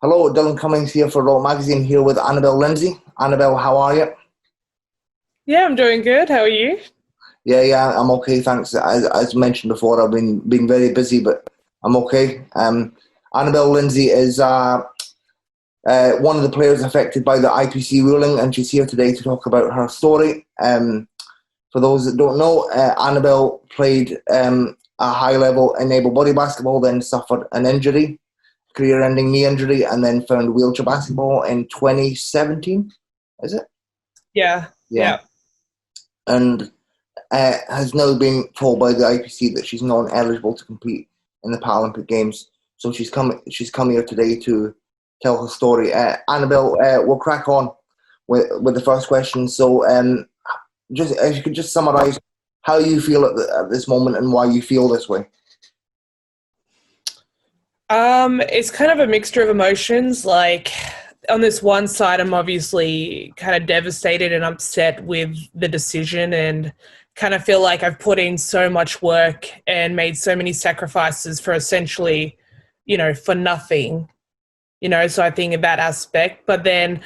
Hello, Dylan Cummings here for Rollt.Magazin, here with Annabelle Lindsay. Annabelle, how are you? Yeah, I'm doing good. How are you? Yeah, I'm okay, thanks. As mentioned before, I've been very busy, but I'm okay. Annabelle Lindsay is one of the players affected by the IPC ruling, and she's here today to talk about her story. For those that don't know, Annabelle played a high-level in able-body basketball, then suffered an injury, career-ending knee injury, and then found wheelchair basketball in 2017. Is it? Yeah, Yeah, yeah. and has now been told by the IPC that she's not eligible to compete in the Paralympic Games. So she's come here today to tell her story. Annabelle, we'll crack on with the first question. So, just if you could just summarise how you feel at this moment and why you feel this way. It's kind of a mixture of emotions. Like, on this one side, I'm obviously kind of devastated and upset with the decision, and kind of feel like I've put in so much work and made so many sacrifices for essentially, for nothing. So I think in that aspect. But then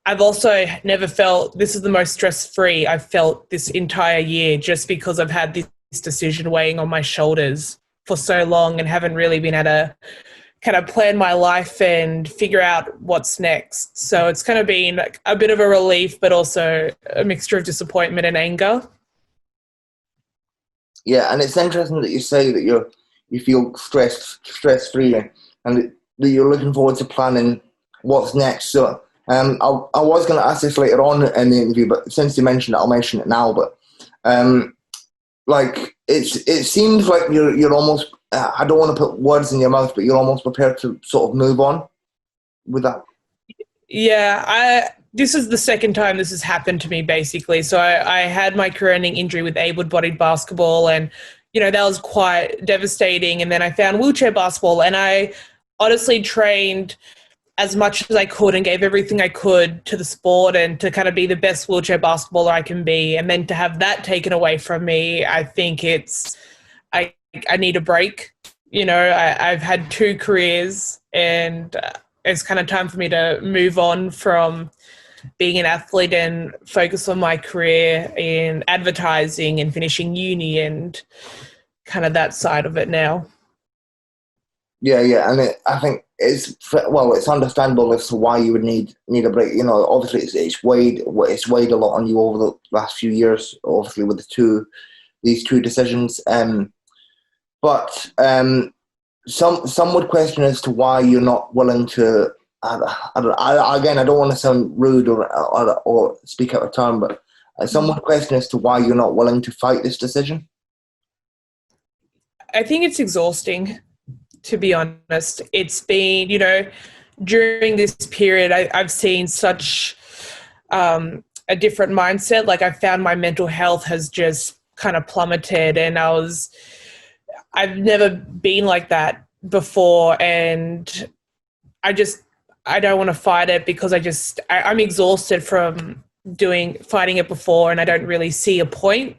I've also never felt this is the most stress-free I've felt this entire year, just because I've had this decision weighing on my shoulders for so long and haven't really been able to kind of plan my life and figure out what's next. So it's kind of been a bit of a relief, but also a mixture of disappointment and anger. Yeah, and it's interesting that you say that you feel stress free and that you're looking forward to planning what's next. So, I was going to ask this later on in the interview, but since you mentioned it, I'll mention it now. But um, it seems like you're almost. I don't want to put words in your mouth, but you're almost prepared to sort of move on with that. Yeah, this is the second time this has happened to me, basically. So I had my career-ending injury with able-bodied basketball, and that was quite devastating. And then I found wheelchair basketball, and I honestly trained as much as I could and gave everything I could to the sport and to kind of be the best wheelchair basketballer I can be. And then to have that taken away from me, I think I I need a break. I've had two careers, and it's kind of time for me to move on from being an athlete and focus on my career in advertising and finishing uni and kind of that side of it now. Yeah, and I think it's understandable as to why you would need a break. Obviously it's weighed a lot on you over the last few years. Obviously, with these two decisions, but some would question as to why you're not willing to. Again, I don't want to sound rude or speak out of turn, but some would question as to why you're not willing to fight this decision. I think it's exhausting, to be honest. It's been, during this period, I've seen such a different mindset. Like, I found my mental health has just kind of plummeted, and I've never been like that before. And I just, I don't want to fight it because I'm exhausted from fighting it before, and I don't really see a point.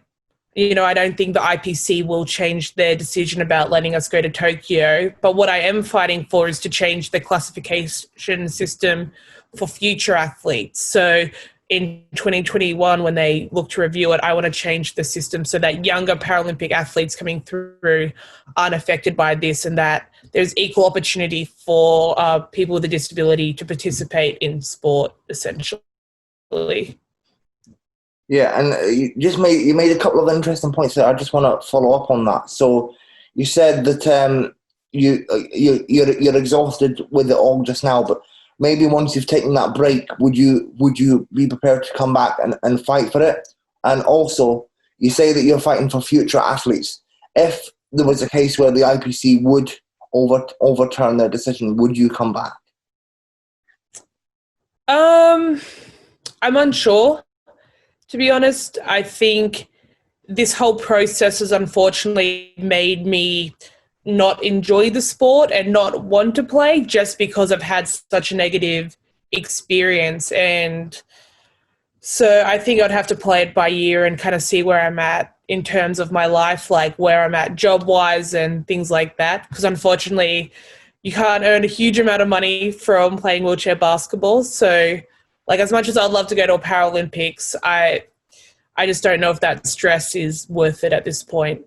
I don't think the IPC will change their decision about letting us go to Tokyo. But what I am fighting for is to change the classification system for future athletes. So in 2021, when they look to review it, I want to change the system so that younger Paralympic athletes coming through aren't affected by this, and that there's equal opportunity for people with a disability to participate in sport, essentially. Yeah, and you made a couple of interesting points that I just want to follow up on that. So you said that you're exhausted with it all just now, but maybe once you've taken that break, would you be prepared to come back and fight for it? And also, you say that you're fighting for future athletes. If there was a case where the IPC would overturn their decision, would you come back? Um, I'm unsure. To be honest, I think this whole process has unfortunately made me not enjoy the sport and not want to play, just because I've had such a negative experience. And so I think I'd have to play it by ear and kind of see where I'm at in terms of my life, like where I'm at job wise and things like that. Because unfortunately, you can't earn a huge amount of money from playing wheelchair basketball. So, like, as much as I'd love to go to a Paralympics, I just don't know if that stress is worth it at this point.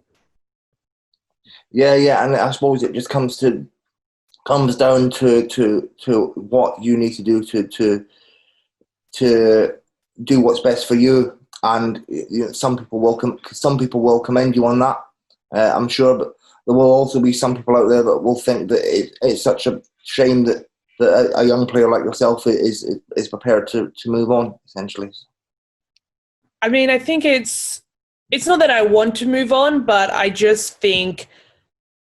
Yeah, and I suppose it just comes down to what you need to do to do what's best for you. And some people will commend you on that, I'm sure, but there will also be some people out there that will think that it's such a shame that a young player like yourself is prepared to move on, essentially. I mean, I think it's not that I want to move on, but I just think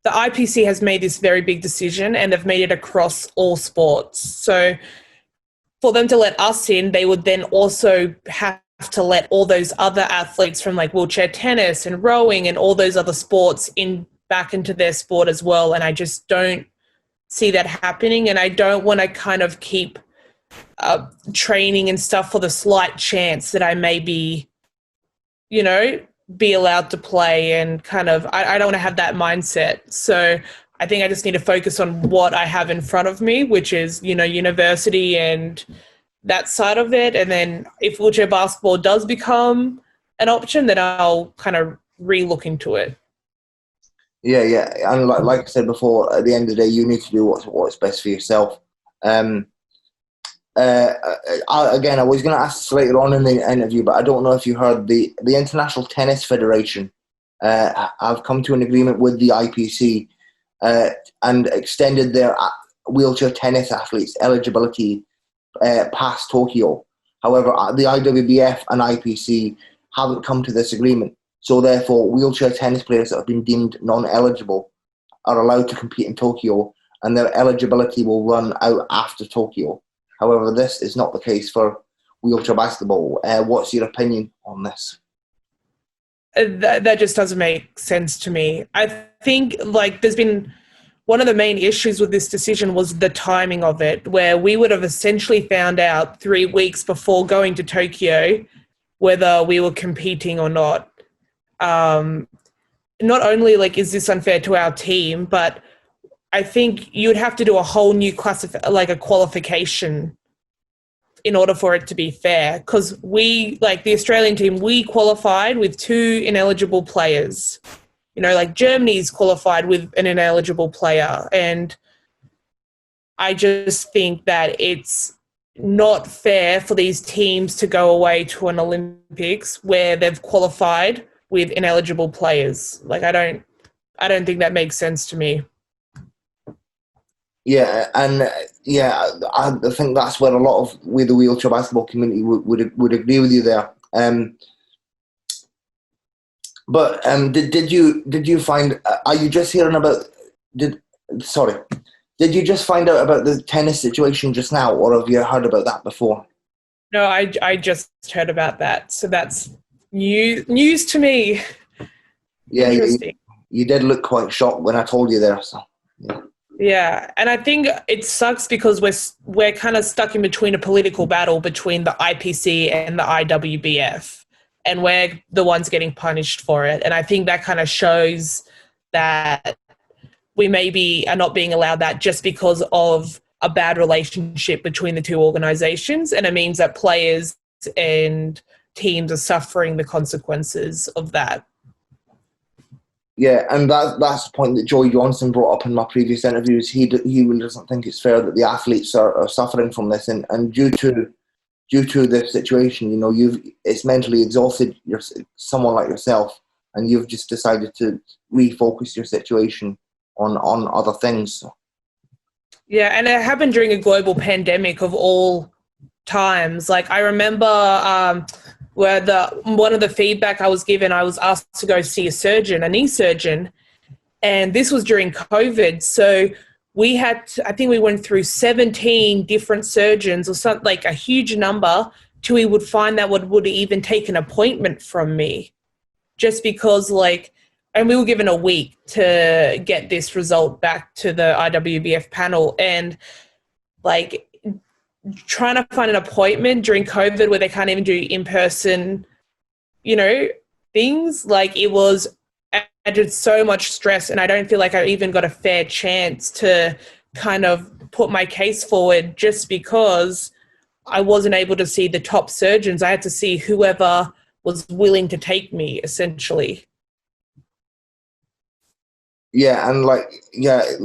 the IPC has made this very big decision, and they've made it across all sports. So for them to let us in, they would then also have to let all those other athletes from like wheelchair tennis and rowing and all those other sports back into their sport as well. And I just don't see that happening. And I don't want to kind of keep training and stuff for the slight chance that I may be, be allowed to play, and kind of, I don't want to have that mindset. So I think I just need to focus on what I have in front of me, which is, university and that side of it. And then if wheelchair basketball does become an option, then I'll kind of re-look into it. Yeah. And like I said before, at the end of the day, you need to do what's best for yourself. Again, I was going to ask this later on in the interview, but I don't know if you heard the International Tennis Federation have come to an agreement with the IPC and extended their wheelchair tennis athletes' eligibility past Tokyo. However, the IWBF and IPC haven't come to this agreement. So therefore, wheelchair tennis players that have been deemed non-eligible are allowed to compete in Tokyo, and their eligibility will run out after Tokyo. However, this is not the case for wheelchair basketball. What's your opinion on this? That just doesn't make sense to me. I think there's been one of the main issues with this decision was the timing of it, where we would have essentially found out 3 weeks before going to Tokyo whether we were competing or not. Not only is this unfair to our team, but I think you'd have to do a whole new a qualification in order for it to be fair. Because we, the Australian team, we qualified with 2 ineligible players. Germany's qualified with an ineligible player. And I just think that it's not fair for these teams to go away to an Olympics where they've qualified with ineligible players. I don't think that makes sense to me. Yeah, and I think that's where a lot of the wheelchair basketball community would agree with you there. But did you find? Are you just hearing about? Did you just find out about the tennis situation just now, or have you heard about that before? No, I just heard about that. So that's news to me. Yeah, you did look quite shocked when I told you there. So yeah. Yeah, and I think it sucks because we're kind of stuck in between a political battle between the IPC and the IWBF, and we're the ones getting punished for it. And I think that kind of shows that we maybe are not being allowed that just because of a bad relationship between the two organizations, and it means that players and teams are suffering the consequences of that. Yeah, and that's the point that Joy Johnson brought up in my previous interviews. He really doesn't think it's fair that the athletes are suffering from this, and due to the situation, it's mentally exhausted someone like yourself, and you've just decided to refocus your situation on other things. Yeah, and it happened during a global pandemic of all times. I remember where one of the feedback I was given, I was asked to go see a knee surgeon, and this was during COVID. So I think we went through 17 different surgeons or something, a huge number, till we would find that would even take an appointment from me, just because and we were given a week to get this result back to the IWBF panel, and trying to find an appointment during COVID where they can't even do in-person, things, it added so much stress, and I don't feel like I even got a fair chance to kind of put my case forward just because I wasn't able to see the top surgeons. I had to see whoever was willing to take me, essentially. Yeah, and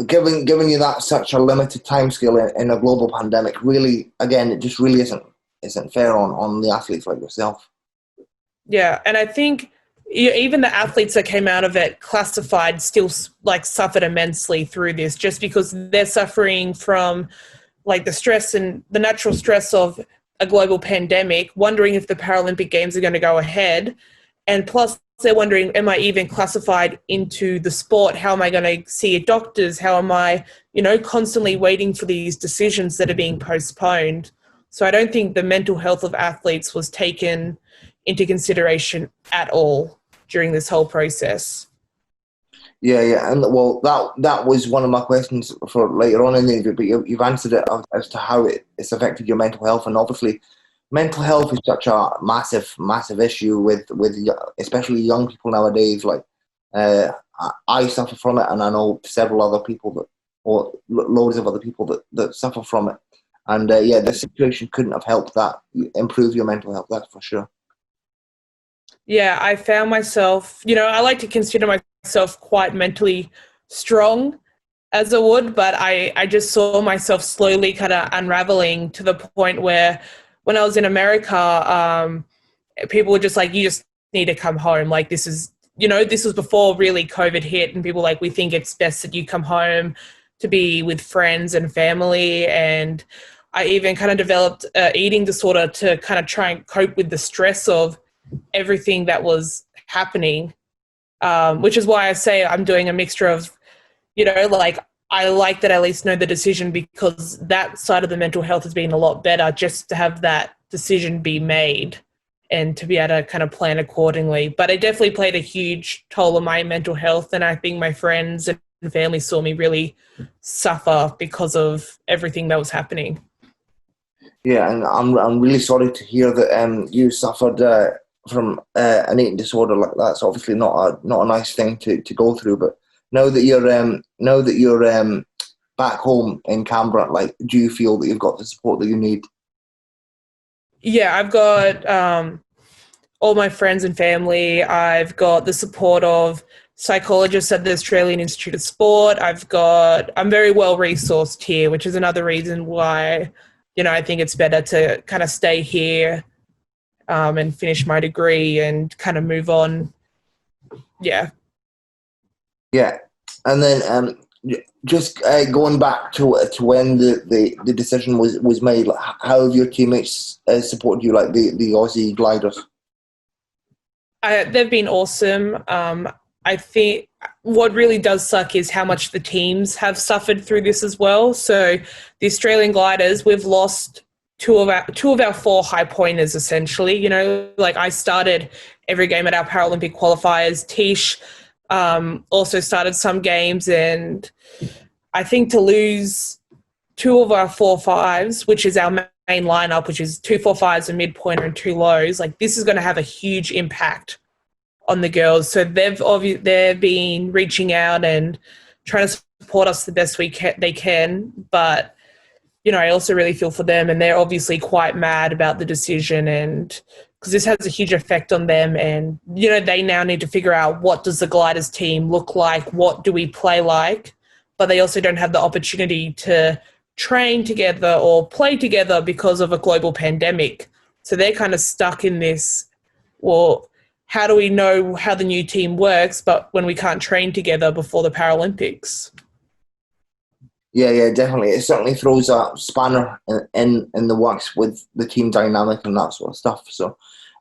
giving you that such a limited timescale in a global pandemic, really, again, it just really isn't fair on the athletes like yourself. Yeah, and I think even the athletes that came out of it classified still like suffered immensely through this, just because they're suffering from like the stress and the natural stress of a global pandemic, wondering if the Paralympic Games are going to go ahead. And plus they're wondering, am I even classified into the sport? How am I going to see doctors? How am I, constantly waiting for these decisions that are being postponed? So I don't think the mental health of athletes was taken into consideration at all during this whole process. Yeah, and well, that was one of my questions for later on in the interview, but you've answered it as to how it's affected your mental health, and obviously, mental health is such a massive issue with especially young people nowadays. Like, I suffer from it, and I know several other people or loads of other people that suffer from it, and the situation couldn't have helped that improve your mental health. That's for sure. Yeah, I found myself, I like to consider myself quite mentally strong as a would, but I just saw myself slowly kind of unraveling to the point where when I was in America, people were just like, you just need to come home. Like, this is, this was before really COVID hit, and people like, we think it's best that you come home to be with friends and family. And I even kind of developed an eating disorder to kind of try and cope with the stress of everything that was happening, which is why I say I'm doing a mixture of, like, I like that I at least know the decision, because that side of the mental health has been a lot better just to have that decision be made and to be able to kind of plan accordingly. But it definitely played a huge toll on my mental health, and I think my friends and family saw me really suffer because of everything that was happening. Yeah, and I'm really sorry to hear that you suffered from an eating disorder like that. It's obviously not a nice thing to go through. But now that you're back home in Canberra, like, do you feel that you've got the support that you need? Yeah, I've got all my friends and family. I've got the support of psychologists at the Australian Institute of Sport. I'm very well resourced here, which is another reason why, I think it's better to kind of stay here and finish my degree and kind of move on. Yeah. Yeah, and then just going back to when the decision was made, like, how have your teammates supported you, like the Aussie gliders? They've been awesome. I think what really does suck is how much the teams have suffered through this as well. So the Australian gliders, we've lost two of our four high pointers, essentially. Like, I started every game at our Paralympic qualifiers. Tish also started some games, and I think to lose two of our 4.5s, which is our main lineup, which is 2 4.5s, a mid-pointer and 2 lows, like, this is going to have a huge impact on the girls. So they've been reaching out and trying to support us the best they can. But, I also really feel for them, and they're obviously quite mad about the decision, and because this has a huge effect on them. And, they now need to figure out, what does the gliders team look like? What do we play like? But they also don't have the opportunity to train together or play together because of a global pandemic. So they're kind of stuck in this, well, how do we know how the new team works, but when we can't train together before the Paralympics? Yeah, definitely. It certainly throws a spanner in the works with the team dynamic and that sort of stuff. So,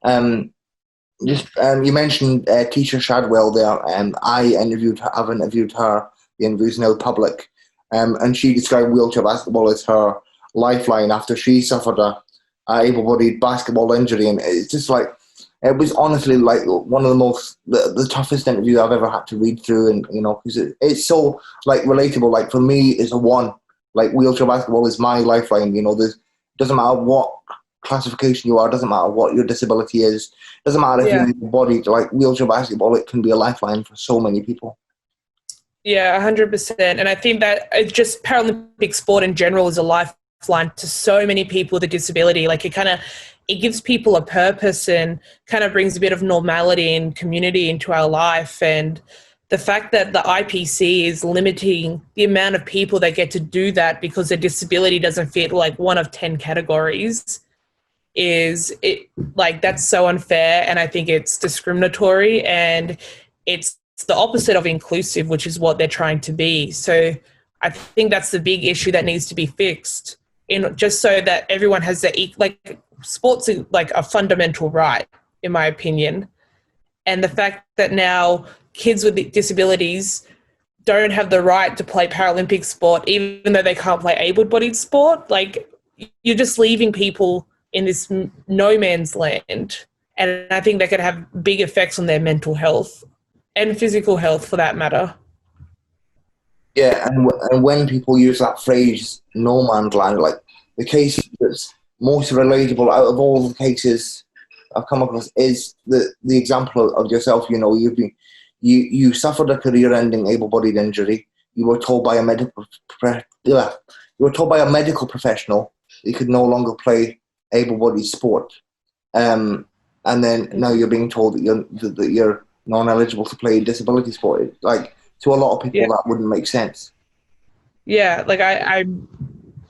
you mentioned Tisha Shadwell there. I've interviewed her. The interview's now public, and she described wheelchair basketball as her lifeline after she suffered a able-bodied basketball injury, and it's just like, it was honestly like one of the toughest interview I've ever had to read through, and because it's so like relatable. Like, for me, it's a one. Like, wheelchair basketball is my lifeline. There's doesn't matter what classification you are, doesn't matter what your disability is, doesn't matter if you're able-bodied. Like, wheelchair basketball, it can be a lifeline for so many people. Yeah, 100%. And I think that it's just Paralympic sport in general is a lifeline to so many people with a disability. Like it gives people a purpose and kind of brings a bit of normality and community into our life. And the fact that the IPC is limiting the amount of people that get to do that because their disability doesn't fit like one of 10 categories that's so unfair. And I think it's discriminatory, and it's the opposite of inclusive, which is what they're trying to be. So I think that's the big issue that needs to be fixed, just so that everyone has sports is like a fundamental right, in my opinion. And the fact that now kids with disabilities don't have the right to play Paralympic sport, even though they can't play able-bodied sport, like you're just leaving people in this no man's land. And I think that could have big effects on their mental health and physical health, for that matter. Yeah, and when people use that phrase "no man's land," like the case that's most relatable out of all the cases I've come across is the example of yourself. You know, you suffered a career-ending able-bodied injury. You were told by a medical professional you could no longer play able-bodied sport, and then now you're being told that you're non-eligible to play disability sport. Like, to a lot of people, that wouldn't make sense. Yeah, like I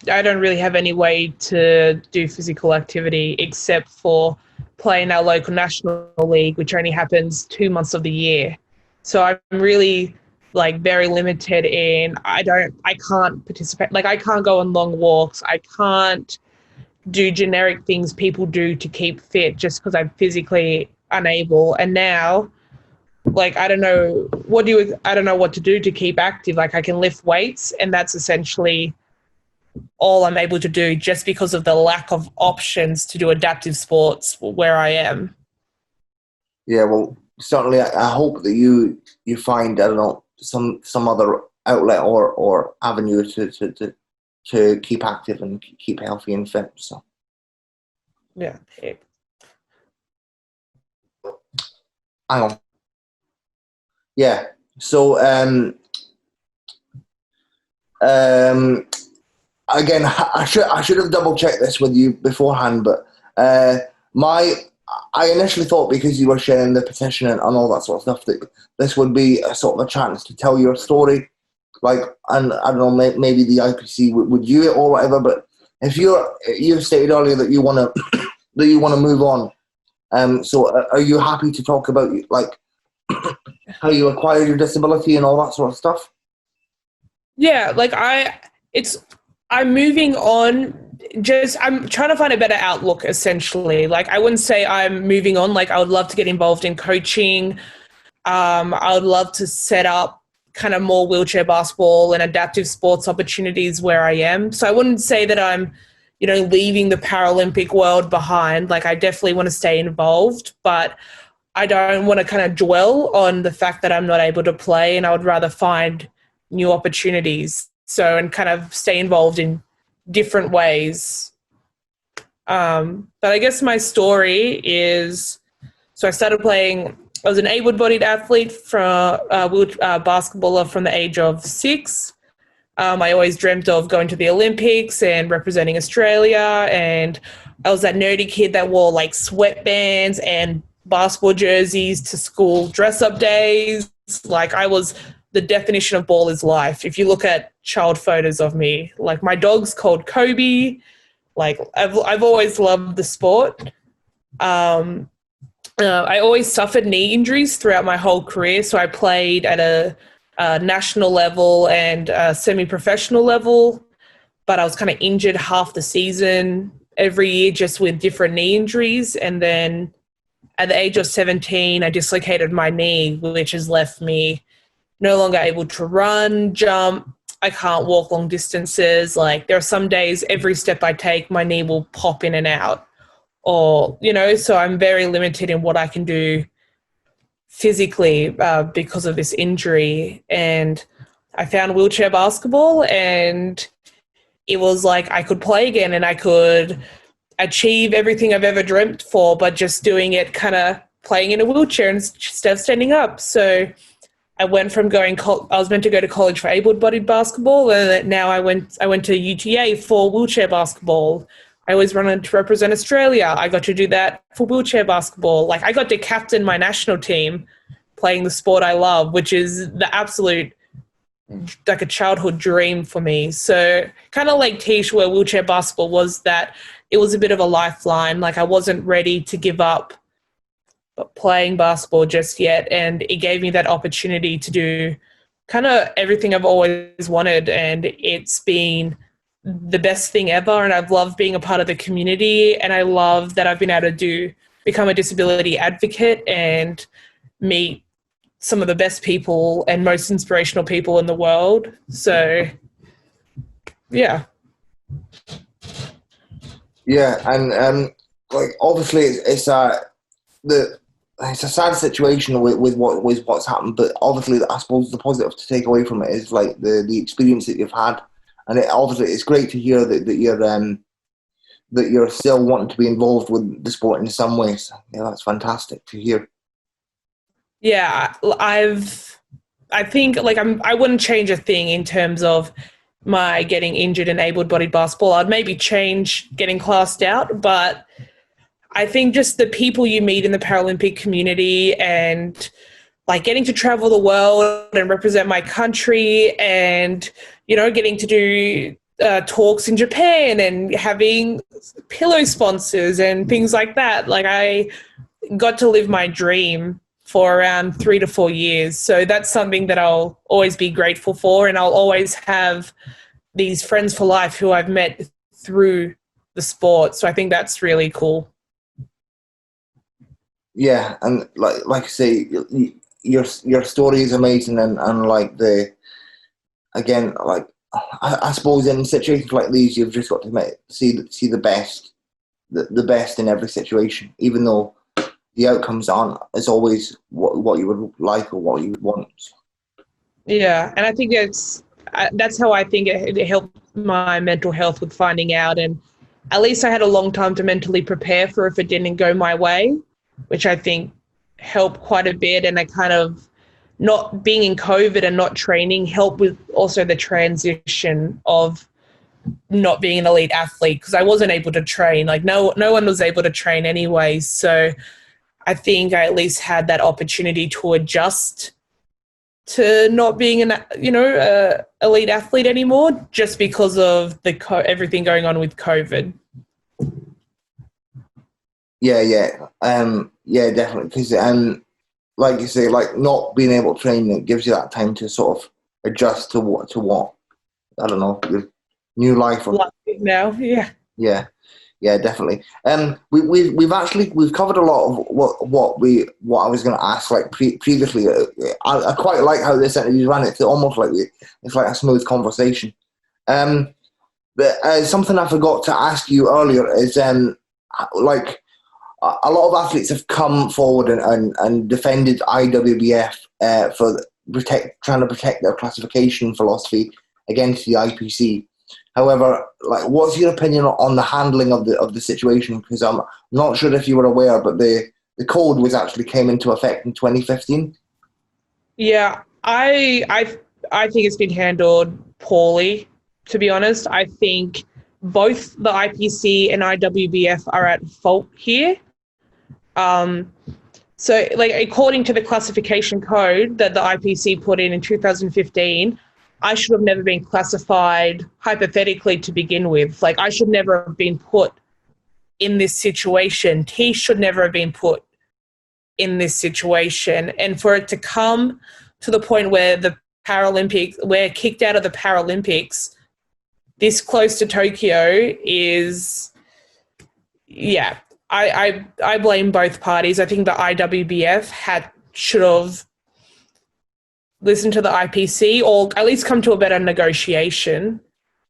don't really have any way to do physical activity except for play in our local national league, which only happens 2 months of the year. So I'm really very limited in I can't participate. Like, I can't go on long walks. I can't do generic things people do to keep fit just because I'm physically unable. And now, I don't know what to do to keep active. Like, I can lift weights, and that's essentially all I'm able to do just because of the lack of options to do adaptive sports where I am. Yeah, well, certainly I hope that you find, I don't know, some other outlet or avenue to keep active and keep healthy and fit. So yeah. Hang on. Yeah. So again, I should have double checked this with you beforehand, but I initially thought, because you were sharing the petition and all that sort of stuff, that this would be a sort of a chance to tell your story. And I don't know, maybe the IPC would view it or whatever. But if you stated earlier that you want to move on, so are you happy to talk about how you acquired your disability and all that sort of stuff? Yeah, I'm moving on. I'm trying to find a better outlook, essentially. I wouldn't say I'm moving on. I would love to get involved in coaching. I would love to set up kind of more wheelchair basketball and adaptive sports opportunities where I am. So I wouldn't say that I'm, leaving the Paralympic world behind. I definitely want to stay involved, but I don't want to kind of dwell on the fact that I'm not able to play, and I would rather find new opportunities. So, and kind of stay involved in different ways. But I guess my story is, so I was an able-bodied athlete from basketballer from the age of 6. I always dreamt of going to the Olympics and representing Australia. And I was that nerdy kid that wore sweatbands and basketball jerseys to school dress-up days. I was the definition of ball is life. If you look at child photos of me, my dog's called Kobe. I've always loved the sport. I always suffered knee injuries throughout my whole career. So I played at a national level and semi-professional level, but I was kind of injured half the season every year just with different knee injuries. And then at the age of 17, I dislocated my knee, which has left me no longer able to run, jump. I can't walk long distances. There are some days every step I take, my knee will pop in and out. Or, so I'm very limited in what I can do physically because of this injury. And I found wheelchair basketball, and it was I could play again and I could achieve everything I've ever dreamt for, but just doing it kind of playing in a wheelchair instead of standing up. So I went from I was meant to go to college for able-bodied basketball, and now I went to UTA for wheelchair basketball. I always wanted to represent Australia. I got to do that for wheelchair basketball. Like, I got to captain my national team playing the sport I love, which is the absolute, like, a childhood dream for me. So kind of like Tish, where wheelchair basketball was that it was a bit of a lifeline. Like, I wasn't ready to give up playing basketball just yet, and it gave me that opportunity to do kind of everything I've always wanted, and it's been the best thing ever. And I've loved being a part of the community, and I love that I've been able to become a disability advocate and meet some of the best people and most inspirational people in the world. So yeah. And like, obviously it's a sad situation with what's happened, but obviously I suppose the positive to take away from it is like the experience that you've had, and obviously it's great to hear that you're still wanting to be involved with the sport in some ways. Yeah, that's fantastic to hear. Yeah, I think, like, I wouldn't change a thing in terms of my getting injured in able-bodied basketball. I'd maybe change getting classed out, but I think just the people you meet in the Paralympic community, and like getting to travel the world and represent my country, and, you know, getting to do talks in Japan and having pillow sponsors and things like that. Like, I got to live my dream for around 3 to 4 years. So that's something that I'll always be grateful for, and I'll always have these friends for life who I've met through the sport. So I think that's really cool. Yeah, and like I say, your story is amazing, and like I suppose in situations like these, you've just got to see the best, the best in every situation, even though the outcomes aren't as always what you would like or what you would want. Yeah, and I think that's how I think it helped my mental health with finding out, and at least I had a long time to mentally prepare for if it didn't go my way, which I think helped quite a bit. And I kind of, not being in COVID and not training, helped with also the transition of not being an elite athlete, because I wasn't able to train. Like, no one was able to train anyway. So I think I at least had that opportunity to adjust to not being an elite athlete anymore, just because of everything going on with COVID. Yeah, definitely. Because like you say, like, not being able to train, it gives you that time to sort of adjust to what I don't know, your new life. Now, yeah. Yeah, definitely. We've covered a lot of what I was going to ask, like, previously. I quite like how this interview ran. It's almost like it's like a smooth conversation. But something I forgot to ask you earlier is like, a lot of athletes have come forward and defended IWBF for trying to protect their classification philosophy against the IPC. However, like, what's your opinion on the handling of the situation? Because I'm not sure if you were aware, but the code came into effect in 2015. Yeah, I think it's been handled poorly, to be honest. I think both the IPC and IWBF are at fault here. So, like, according to the classification code that the IPC put in 2015, I should have never been classified hypothetically to begin with. Like, I should never have been put in this situation. He should never have been put in this situation. And for it to come to the point where we're kicked out of the Paralympics this close to Tokyo is, yeah. I blame both parties. I think the IWBF should have listened to the IPC, or at least come to a better negotiation.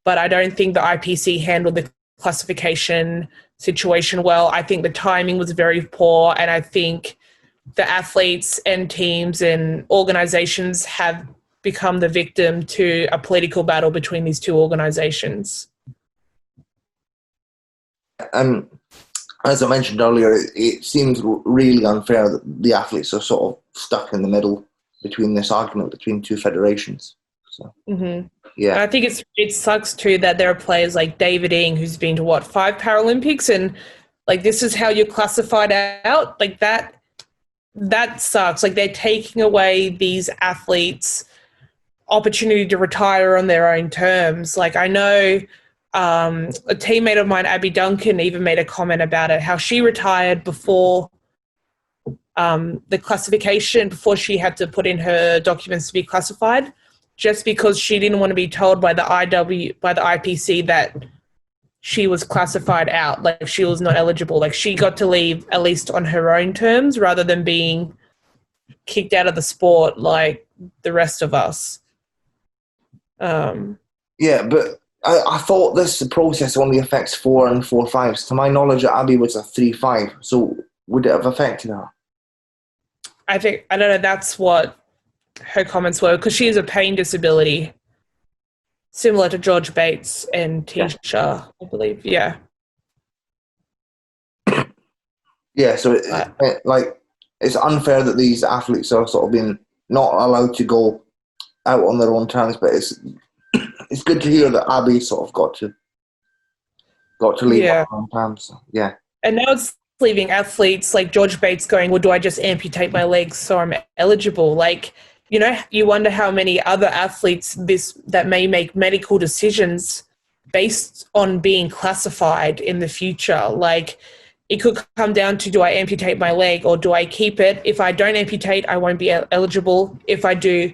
But I don't think the IPC handled the classification situation well. I think the timing was very poor, and I think the athletes and teams and organizations have become the victim to a political battle between these two organizations. As I mentioned earlier, it seems really unfair that the athletes are sort of stuck in the middle between this argument between two federations. So yeah, and I think it sucks too that there are players like David Ing who's been to 5 Paralympics, and like this is how you're classified out. Like that sucks. Like they're taking away these athletes' opportunity to retire on their own terms. Like I know a teammate of mine, Abby Duncan, even made a comment about it, how she retired before the classification, before she had to put in her documents to be classified, just because she didn't want to be told by the IPC that she was classified out, like she was not eligible. Like she got to leave at least on her own terms rather than being kicked out of the sport like the rest of us. Yeah, but I thought this process only affects 4 and 4-5s. To my knowledge, Abby was a 3-5. So would it have affected her? I don't know. That's what her comments were, because she has a pain disability similar to George Bates and Tisha, I believe. Yeah. Yeah, so it's unfair that these athletes are sort of being not allowed to go out on their own terms, but it's good to hear that Abby sort of got to leave on her own terms. So, yeah. And now it's leaving athletes like George Bates going, well, do I just amputate my legs so I'm eligible? Like, you know, you wonder how many other athletes that may make medical decisions based on being classified in the future. Like, it could come down to, do I amputate my leg or do I keep it? If I don't amputate, I won't be eligible. If I do,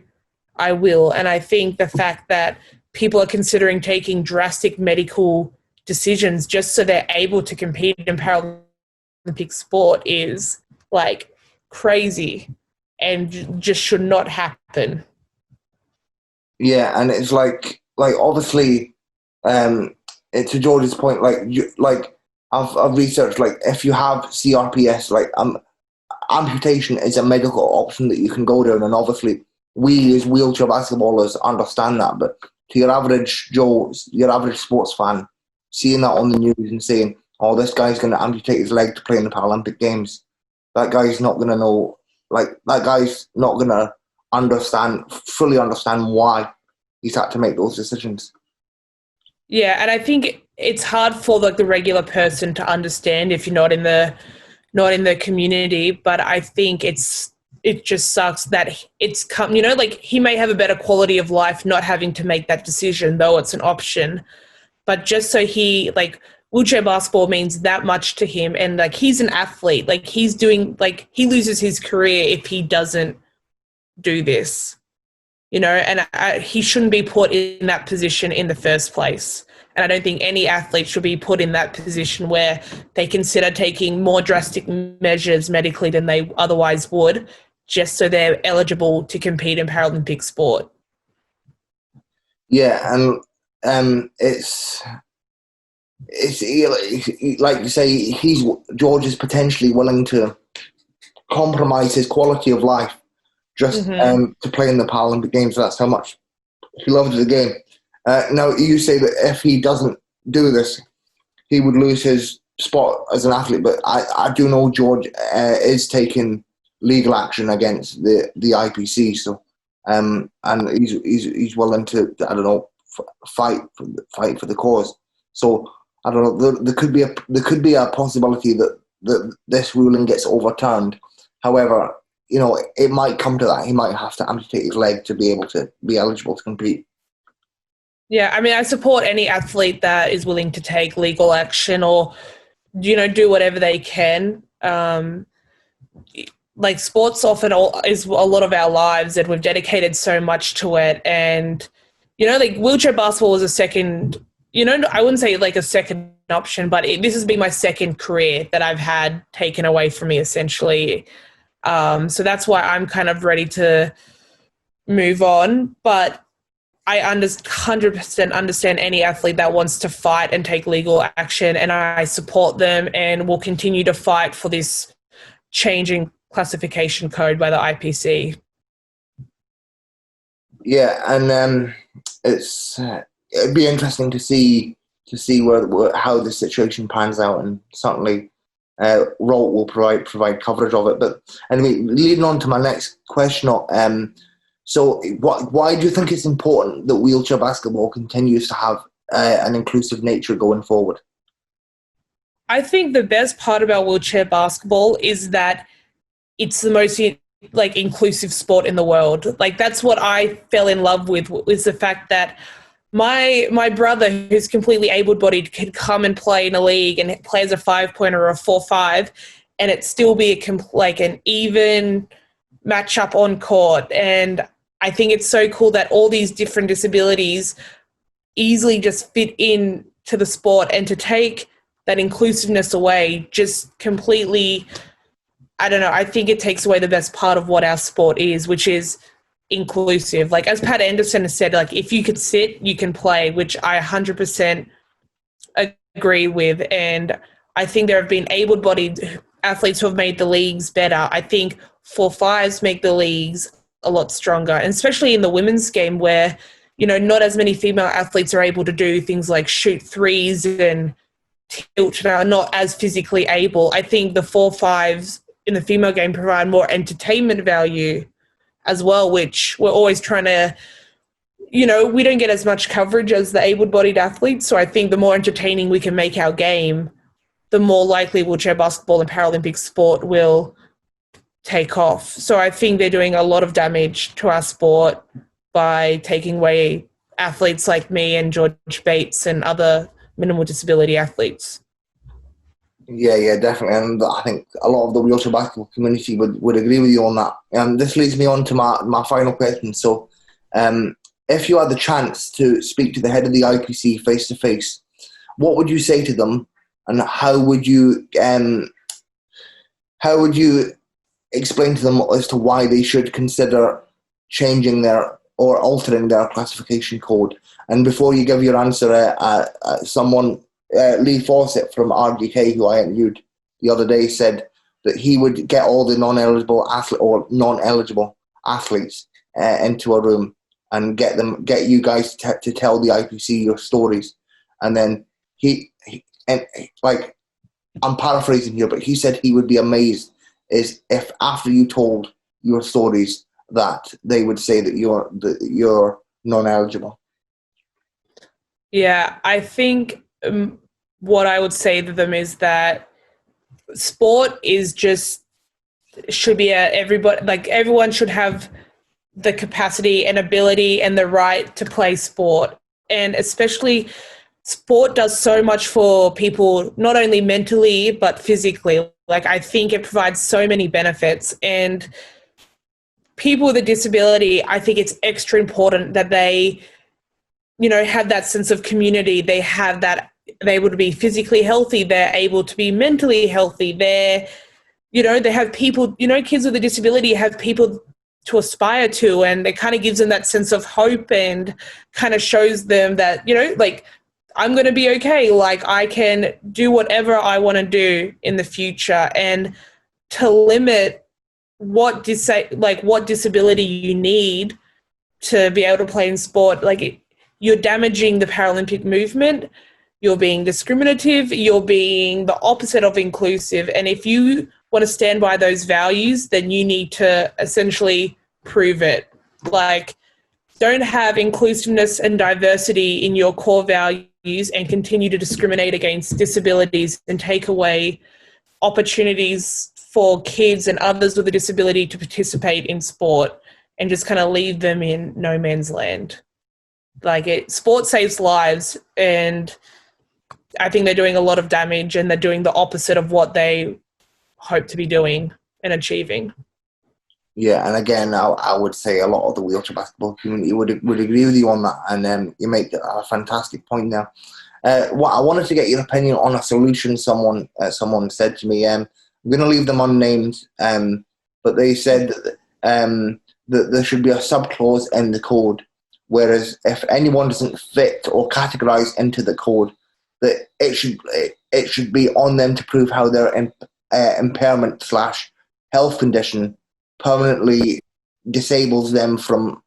I will. And I think the fact that people are considering taking drastic medical decisions just so they're able to compete in Paralympic sport is like crazy and just should not happen. Yeah, and it's like obviously, to George's point, I've researched, like, if you have CRPS, like, amputation is a medical option that you can go down, and obviously we as wheelchair basketballers understand that, but to your average Joe, your average sports fan, seeing that on the news and saying, oh, this guy's going to amputate his leg to play in the Paralympic Games, that guy's not going to know, like, that guy's not going to fully understand why he's had to make those decisions. Yeah, and I think it's hard for like the regular person to understand if you're not in the community, but I think it just sucks that it's come, you know, like he may have a better quality of life not having to make that decision, though it's an option. But just so wheelchair basketball means that much to him, and like he's an athlete, like he loses his career if he doesn't do this, you know, and he shouldn't be put in that position in the first place. And I don't think any athlete should be put in that position where they consider taking more drastic measures medically than they otherwise would, just so they're eligible to compete in Paralympic sport. Yeah, and it's like you say, George is potentially willing to compromise his quality of life just to play in the Paralympic Games. That's how much he loves the game. Now, you say that if he doesn't do this, he would lose his spot as an athlete, but I do know George is taking legal action against the IPC, so and he's willing to, I don't know, fight for the cause. So I don't know. There could be a possibility that this ruling gets overturned. However, you know, it might come to that. He might have to amputate his leg to be able to be eligible to compete. Yeah, I mean, I support any athlete that is willing to take legal action or, you know, do whatever they can. Like sports often is a lot of our lives, and we've dedicated so much to it. And, you know, like wheelchair basketball was a second, you know, I wouldn't say like a second option, but this has been my second career that I've had taken away from me, essentially. So that's why I'm kind of ready to move on. But I 100% understand any athlete that wants to fight and take legal action, and I support them and will continue to fight for this changing classification code by the IPC. Yeah, and it'd be interesting to see how the situation pans out, and certainly Rollt will provide coverage of it. But anyway, leading on to my next question. So why do you think it's important that wheelchair basketball continues to have an inclusive nature going forward? I think the best part about wheelchair basketball is that it's the most inclusive sport in the world. Like, that's what I fell in love with, was the fact that my brother, who's completely able-bodied, could come and play in a league and play as a 5-pointer or a 4-5, and it still be an even matchup on court. And I think it's so cool that all these different disabilities easily just fit in to the sport, and to take that inclusiveness away just completely, I don't know, I think it takes away the best part of what our sport is, which is inclusive. Like, as Pat Anderson has said, like, if you could sit, you can play, which I 100% agree with. And I think there have been able-bodied athletes who have made the leagues better. I think 4-5s make the leagues a lot stronger, and especially in the women's game where, not as many female athletes are able to do things like shoot threes and tilt, are not as physically able. I think the 4-5s in the female game provide more entertainment value as well, which we're always trying to, we don't get as much coverage as the able-bodied athletes. So I think the more entertaining we can make our game, the more likely wheelchair basketball and Paralympic sport will take off. So I think they're doing a lot of damage to our sport by taking away athletes like me and George Bates and other minimal disability athletes. Yeah, definitely. And I think a lot of the wheelchair basketball community would agree with you on that. And this leads me on to my final question. So if you had the chance to speak to the head of the IPC face-to-face, what would you say to them, and how would you explain to them as to why they should consider changing or altering their classification code? And before you give your answer, Lee Fawcett from RGK, who I interviewed the other day, said that he would get all the non-eligible athletes into a room and get you guys to tell the IPC your stories. And then I'm paraphrasing here, but he said he would be amazed if after you told your stories that they would say that you're non-eligible. Yeah, I think what I would say to them is that sport should be everyone should have the capacity and ability and the right to play sport. And especially sport does so much for people, not only mentally, but physically. Like, I think it provides so many benefits, and people with a disability, I think it's extra important that they, have that sense of community. They have that, they're able to be physically healthy. They're able to be mentally healthy. They have people, kids with a disability have people to aspire to, and it kind of gives them that sense of hope and kind of shows them that, I'm going to be okay. Like, I can do whatever I want to do in the future. And to limit what disability you need to be able to play in sport, you're damaging the Paralympic movement. You're being discriminative. You're being the opposite of inclusive. And if you want to stand by those values, then you need to essentially prove it. Don't have inclusiveness and diversity in your core values and continue to discriminate against disabilities and take away opportunities for kids and others with a disability to participate in sport, and just kind of leave them in no man's land. Sport saves lives, and I think they're doing a lot of damage, and they're doing the opposite of what they hope to be doing and achieving. Yeah, and again, I would say a lot of the wheelchair basketball community would agree with you on that, and you make a fantastic point there. What I wanted to get your opinion on a solution someone said to me. I'm going to leave them unnamed, but they said that there should be a sub-clause in the code, whereas if anyone doesn't fit or categorise into the code, that it should be on them to prove how their impairment / health condition permanently disables them from,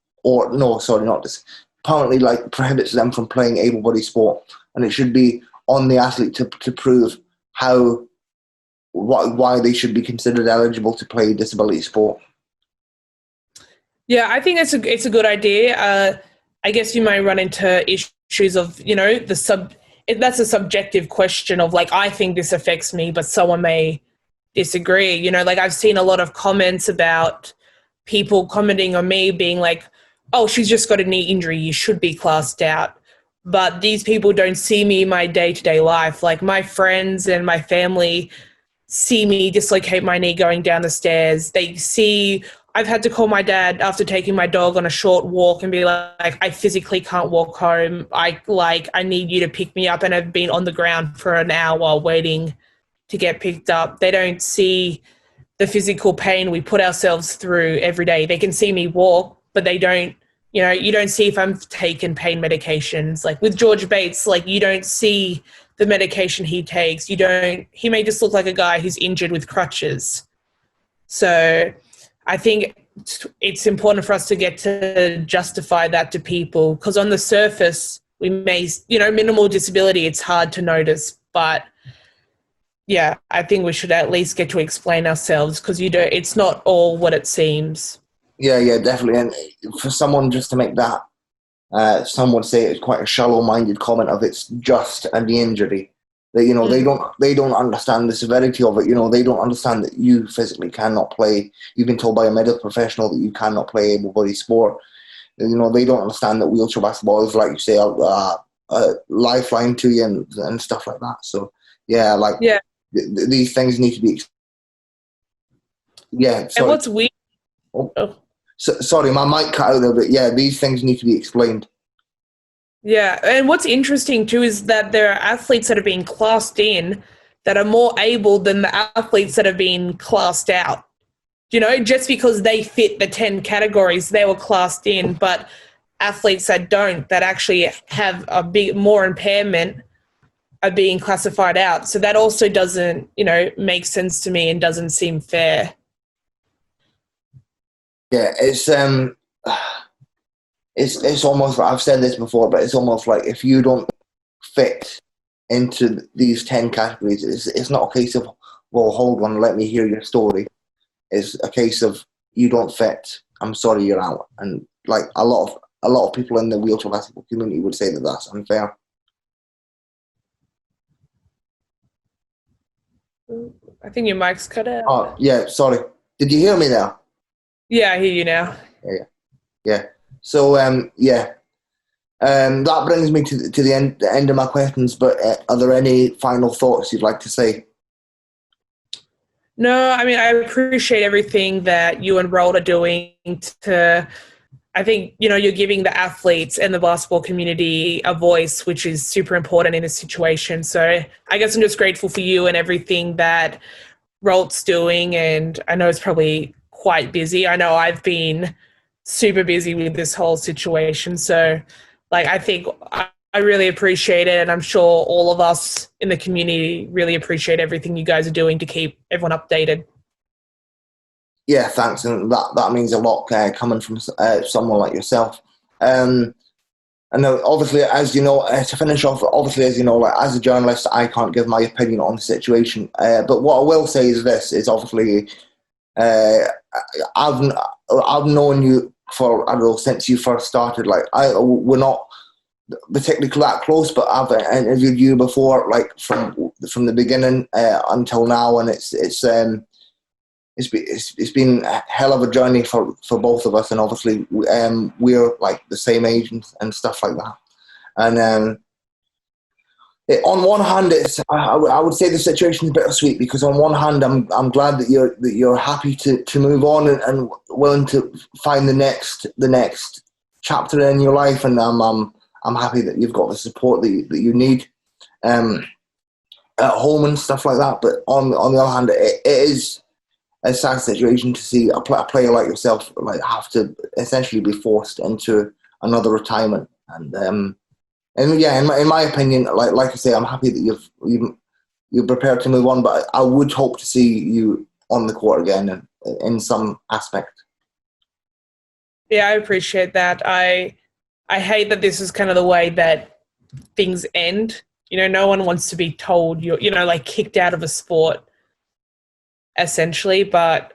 permanently prohibits them from playing able-bodied sport, and it should be on the athlete to prove how why they should be considered eligible to play disability sport. Yeah, I think it's a good idea. I guess you may run into issues of, that's a subjective question of like, I think this affects me, but someone may disagree. Like I've seen a lot of comments about people commenting on me being like, oh, she's just got a knee injury, you should be classed out. But these people don't see me in my day-to-day life. Like my friends and my family see me dislocate my knee going down the stairs. They see I've had to call my dad after taking my dog on a short walk and be like, I physically can't walk home. I need you to pick me up, and I've been on the ground for an hour waiting to get picked up. They don't see the physical pain we put ourselves through every day. They can see me walk, but they don't, you don't see if I'm taking pain medications. Like with George Bates, like you don't see the medication he takes. He may just look like a guy who's injured with crutches. So I think it's important for us to get to justify that to people, because on the surface, we may, minimal disability, it's hard to notice. But yeah, I think we should at least get to explain ourselves, because it's not all what it seems. Yeah, definitely. And for someone just to make that, some would say it's quite a shallow-minded comment of it's just a knee injury. That they don't understand the severity of it. They don't understand that you physically cannot play. You've been told by a medical professional that you cannot play able-bodied sport. They don't understand that wheelchair basketball is, like you say, a lifeline to you and stuff like that. So yeah, these things need to be. Yeah. Sorry. And what's weird? Sorry, my mic cut out there, but yeah, these things need to be explained. Yeah, and what's interesting too is that there are athletes that have been classed in that are more able than the athletes that have been classed out. Just because they fit the 10 categories, they were classed in, but athletes that don't, that actually have a big more impairment, are being classified out. So that also doesn't, make sense to me and doesn't seem fair. Yeah, it's almost, I've said this before, but it's almost like if you don't fit into these 10 categories, it's not a case of, well, hold on, let me hear your story. It's a case of, you don't fit, I'm sorry, you're out. And like a lot of people in the wheelchair basketball community would say that that's unfair. I think your mic's cut out. Oh, yeah, sorry. Did you hear me now? Yeah, I hear you now. Yeah. So, that brings me to the end of my questions, but are there any final thoughts you'd like to say? No, I mean, I appreciate everything that you and Rollt are doing I think, you're giving the athletes and the basketball community a voice, which is super important in this situation. So I guess I'm just grateful for you and everything that Rollt's doing, and I know it's probably quite busy. I know I've been super busy with this whole situation. So I think I really appreciate it, and I'm sure all of us in the community really appreciate everything you guys are doing to keep everyone updated. Yeah, thanks, and that means a lot coming from someone like yourself. And obviously, as you know, to finish off, obviously, as you know, as a journalist, I can't give my opinion on the situation. But what I will say is this: is obviously, I've known you for, I don't know, since you first started. We're not particularly that close, but I've interviewed you before, from the beginning until now, and it's been a hell of a journey for both of us, and obviously we're like the same age and stuff like that. And on one hand, I would say the situation is bittersweet, because on one hand I'm glad that you're happy to move on and willing to find the next chapter in your life, and I'm happy that you've got the support that you need at home and stuff like that. But on the other hand, it is a sad situation to see a player like yourself have to essentially be forced into another retirement. And yeah, in my opinion, like I say, I'm happy that you're prepared to move on, but I would hope to see you on the court again in some aspect. Yeah, I appreciate that. I hate that this is kind of the way that things end. No one wants to be told you're kicked out of a sport. essentially. But,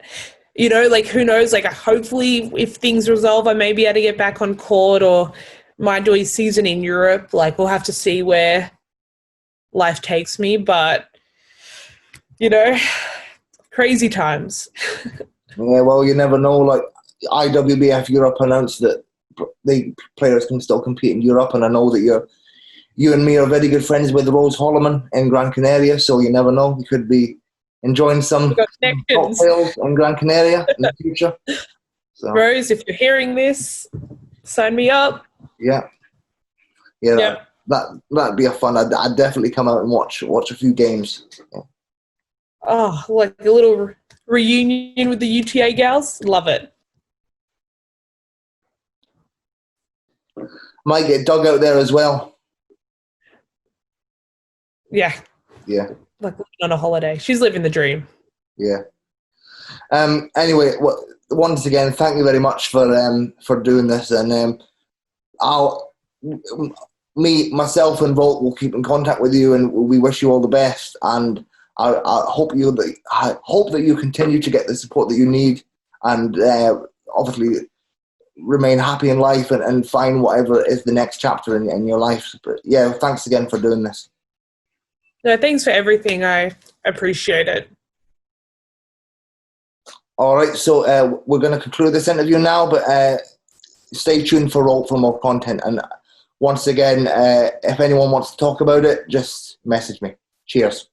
you know, like, who knows? Like, hopefully if things resolve, I may be able to get back on court or might do a season in Europe. Like, we'll have to see where life takes me. But, you know, crazy times. Yeah, well, you never know. Like, IWBF Europe announced that the players can still compete in Europe, and I know that you and me are very good friends with Rose Holloman in Gran Canaria, so you never know. You could be enjoying some cocktails in Gran Canaria in the future. So, Rose, if you're hearing this, sign me up. Yeah, Yep. that'd be a fun. I'd definitely come out and watch a few games. Yeah. Oh, like a little reunion with the UTA gals. Love it. Might get dug out there as well. Yeah. Yeah. Like on a holiday. She's living the dream. Yeah. Anyway, once again, thank you very much for doing this, and myself and Rollt will keep in contact with you, and we wish you all the best. And I hope that you continue to get the support that you need, and obviously remain happy in life and find whatever is the next chapter in your life. But yeah, thanks again for doing this. No, thanks for everything. I appreciate it. All right, so we're going to conclude this interview now, but stay tuned for Rollt for more content. And once again, if anyone wants to talk about it, just message me. Cheers.